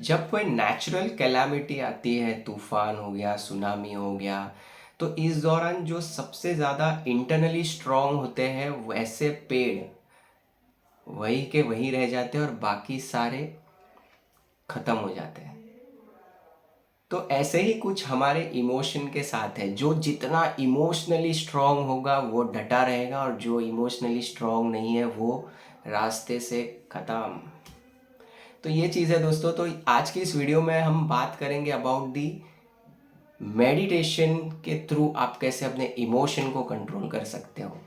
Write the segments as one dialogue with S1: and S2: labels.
S1: जब कोई natural calamity आती है, तूफान हो गया, सुनामी हो गया, तो इस दौरान जो सबसे ज़्यादा इंटरनली स्ट्रांग होते हैं वैसे पेड़ वही के वही रह जाते हैं और बाकी सारे खत्म हो जाते हैं। तो ऐसे ही कुछ हमारे इमोशन के साथ है। जो जितना इमोशनली स्ट्रांग होगा वो डटा रहेगा, और जो इमोशनली स्ट्रांग नहीं है वो रास्ते से खत्म। तो ये चीज़ है दोस्तों। तो आज की इस वीडियो में हम बात करेंगे अबाउट दी मेडिटेशन के थ्रू आप कैसे अपने इमोशन को कंट्रोल कर सकते हो।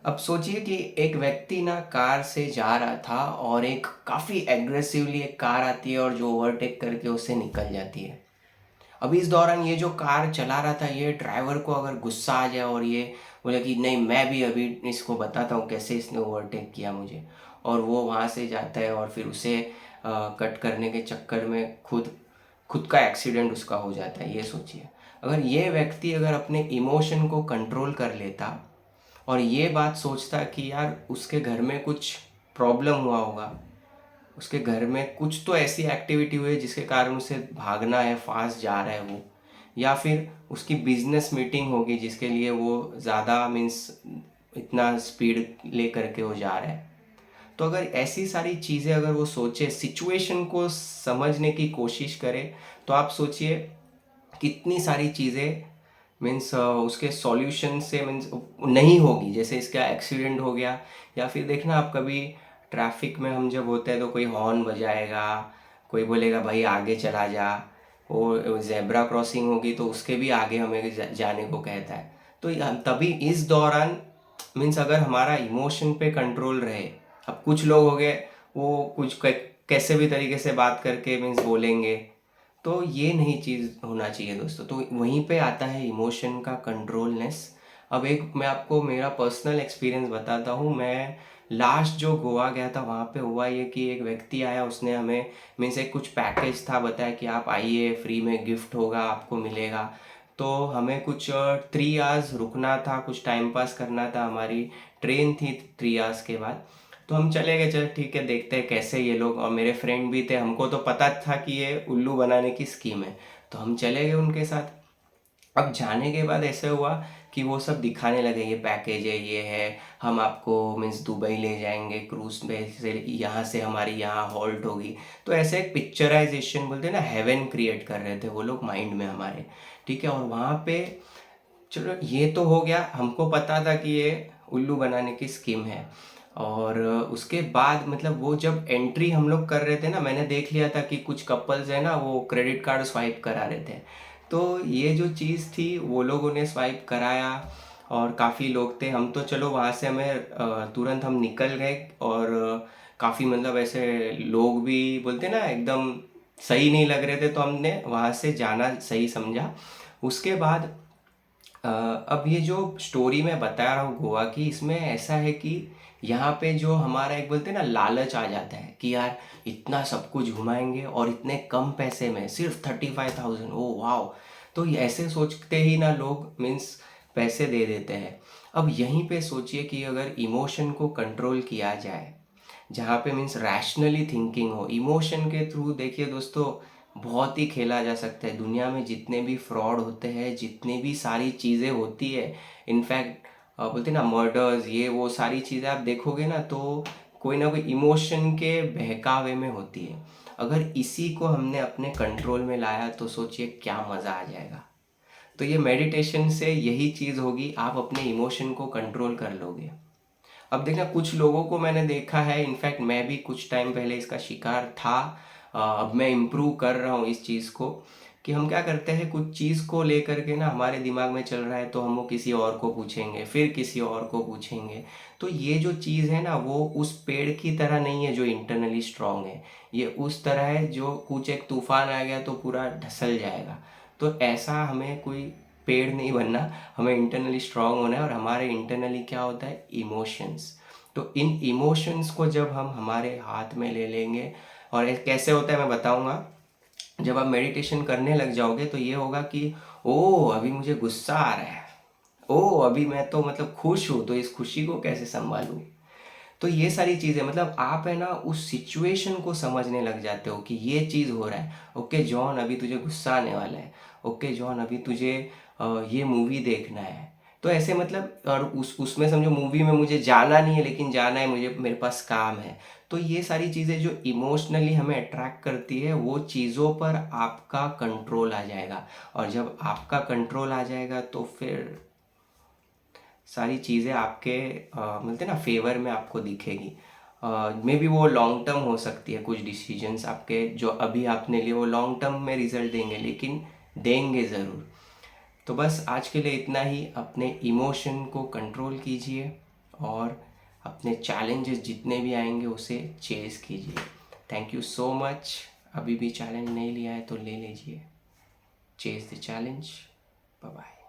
S1: अब सोचिए कि एक व्यक्ति ना कार से जा रहा था और एक काफ़ी एग्रेसिवली एक कार आती है और जो ओवरटेक करके उससे निकल जाती है। अभी इस दौरान ये जो कार चला रहा था, ये ड्राइवर को अगर गुस्सा आ जाए और ये बोले कि नहीं, मैं भी अभी इसको बताता हूँ कैसे इसने ओवरटेक किया मुझे, और वो वहाँ से जाता है और फिर उसे कट करने के चक्कर में खुद खुद का एक्सीडेंट उसका हो जाता है। ये सोचिए, अगर ये व्यक्ति अगर अपने इमोशन को कंट्रोल कर लेता और ये बात सोचता कि यार उसके घर में कुछ प्रॉब्लम हुआ होगा, उसके घर में कुछ तो ऐसी एक्टिविटी हुई है जिसके कारण उसे भागना है, फास्ट जा रहा है वो, या फिर उसकी बिजनेस मीटिंग होगी जिसके लिए वो ज़्यादा मीन्स इतना स्पीड ले करके वो जा रहा है। तो अगर ऐसी सारी चीज़ें अगर वो सोचे, सिचुएशन को समझने की कोशिश करे, तो आप सोचिए कितनी सारी चीज़ें मीन्स उसके सॉल्यूशन से मीन्स नहीं होगी। जैसे इसका एक्सीडेंट हो गया, या फिर देखना आप कभी ट्रैफिक में हम जब होते हैं तो कोई हॉर्न बजाएगा, कोई बोलेगा भाई आगे चला जा, वो जेब्रा क्रॉसिंग होगी तो उसके भी आगे हमें जाने को कहता है। तो तभी इस दौरान मीन्स अगर हमारा इमोशन पे कंट्रोल रहे। अब कुछ लोग हो गए, वो कुछ कैसे भी तरीके से बात करके मीन्स बोलेंगे, तो ये नहीं चीज़ होना चाहिए दोस्तों। तो वहीं पे आता है इमोशन का कंट्रोलनेस। अब एक मैं आपको मेरा पर्सनल एक्सपीरियंस बताता हूँ। मैं लास्ट जो गोवा गया था वहाँ पे हुआ ये कि एक व्यक्ति आया, उसने हमें मीन्स एक कुछ पैकेज था, बताया कि आप आइए, फ्री में गिफ्ट होगा, आपको मिलेगा। तो हमें कुछ 3 आवर्स रुकना था, कुछ टाइम पास करना था, हमारी ट्रेन थी 3 आवर्स के बाद। तो हम चले गए, चल ठीक है देखते हैं कैसे ये लोग, और मेरे फ्रेंड भी थे, हमको तो पता था कि ये उल्लू बनाने की स्कीम है, तो हम चले गए उनके साथ। अब जाने के बाद ऐसे हुआ कि वो सब दिखाने लगे, ये पैकेज है, ये है, हम आपको मीन्स दुबई ले जाएंगे क्रूज पे, से यहाँ से हमारी यहाँ हॉल्ट होगी। तो ऐसे एक पिक्चराइजेशन बोलते हैं ना, हेवन क्रिएट कर रहे थे वो लोग माइंड में हमारे। ठीक है, और वहाँ पे चलो ये तो हो गया, हमको पता था कि ये उल्लू बनाने की स्कीम है। और उसके बाद मतलब वो जब एंट्री हम लोग कर रहे थे ना, मैंने देख लिया था कि कुछ कपल्स है ना, वो क्रेडिट कार्ड स्वाइप करा रहे थे। तो ये जो चीज़ थी वो लोगों ने स्वाइप कराया, और काफ़ी लोग थे। हम तो चलो वहाँ से हमें तुरंत हम निकल गए, और काफ़ी मतलब ऐसे लोग भी बोलते ना एकदम सही नहीं लग रहे थे, तो हमने वहाँ से जाना सही समझा। उसके बाद अब ये जो स्टोरी मैं बता रहा हूँ गोवा की, इसमें ऐसा है कि यहाँ पे जो हमारा एक बोलते हैं ना लालच आ जाता है कि यार इतना सब कुछ घुमाएंगे और इतने कम पैसे में, सिर्फ 35,000, ओ वाह। तो ये ऐसे सोचते ही ना लोग मीन्स पैसे दे देते हैं। अब यहीं पे सोचिए कि अगर इमोशन को कंट्रोल किया जाए, जहाँ पे मीन्स रैशनली थिंकिंग हो, इमोशन के थ्रू देखिए दोस्तों बहुत ही खेला जा सकता है। दुनिया में जितने भी फ्रॉड होते हैं, जितनी भी सारी चीज़ें होती है, इनफैक्ट बोलते हैं ना मर्डर्स, ये वो सारी चीज़ें आप देखोगे ना कोई इमोशन के बहकावे में होती है। अगर इसी को हमने अपने कंट्रोल में लाया तो सोचिए क्या मज़ा आ जाएगा। तो ये मेडिटेशन से यही चीज़ होगी, आप अपने इमोशन को कंट्रोल कर लोगे। अब देखना कुछ लोगों को मैंने देखा है, इनफैक्ट मैं भी कुछ टाइम पहले इसका शिकार था। अब मैं इम्प्रूव कर रहा हूँ इस चीज़ को, कि हम क्या करते हैं, कुछ चीज़ को लेकर के ना हमारे दिमाग में चल रहा है तो हम वो किसी और को पूछेंगे, फिर किसी और को पूछेंगे। तो ये जो चीज़ है ना, वो उस पेड़ की तरह नहीं है जो इंटरनली स्ट्रांग है। ये उस तरह है जो कुछ एक तूफान आ गया तो पूरा ढसल जाएगा। तो ऐसा हमें कोई पेड़ नहीं बनना, हमें इंटरनली स्ट्रांग होना है। और हमारे इंटरनली क्या होता है, इमोशंस। तो इन इमोशंस को जब हम हमारे हाथ में ले लेंगे, और कैसे होता है मैं बताऊंगा। जब आप मेडिटेशन करने लग जाओगे तो ये होगा कि ओ अभी मुझे गुस्सा आ रहा है, ओ अभी मैं तो मतलब खुश हूँ, तो इस खुशी को कैसे संभालूं। तो ये सारी चीज़ें मतलब आप है ना उस सिचुएशन को समझने लग जाते हो कि ये चीज़ हो रहा है। ओके जॉन, अभी तुझे गुस्सा आने वाला है। ओके जॉन, अभी तुझे ये मूवी देखना है। तो ऐसे मतलब और उसमें समझो मूवी में मुझे जाना नहीं है लेकिन जाना है, मुझे मेरे पास काम है। तो ये सारी चीज़ें जो इमोशनली हमें अट्रैक्ट करती है वो चीज़ों पर आपका कंट्रोल आ जाएगा। और जब आपका कंट्रोल आ जाएगा तो फिर सारी चीज़ें आपके मिलते ना फेवर में आपको दिखेगी। मे बी वो लॉन्ग टर्म हो सकती है, कुछ डिसीजंस आपके जो अभी आपने लिए वो लॉन्ग टर्म में रिजल्ट देंगे, लेकिन देंगे ज़रूर। तो बस आज के लिए इतना ही। अपने इमोशन को कंट्रोल कीजिए और अपने चैलेंजेस जितने भी आएंगे उसे चेस कीजिए। Thank you so much. अभी भी चैलेंज नहीं लिया है तो ले लीजिए। Chase the challenge. Bye bye.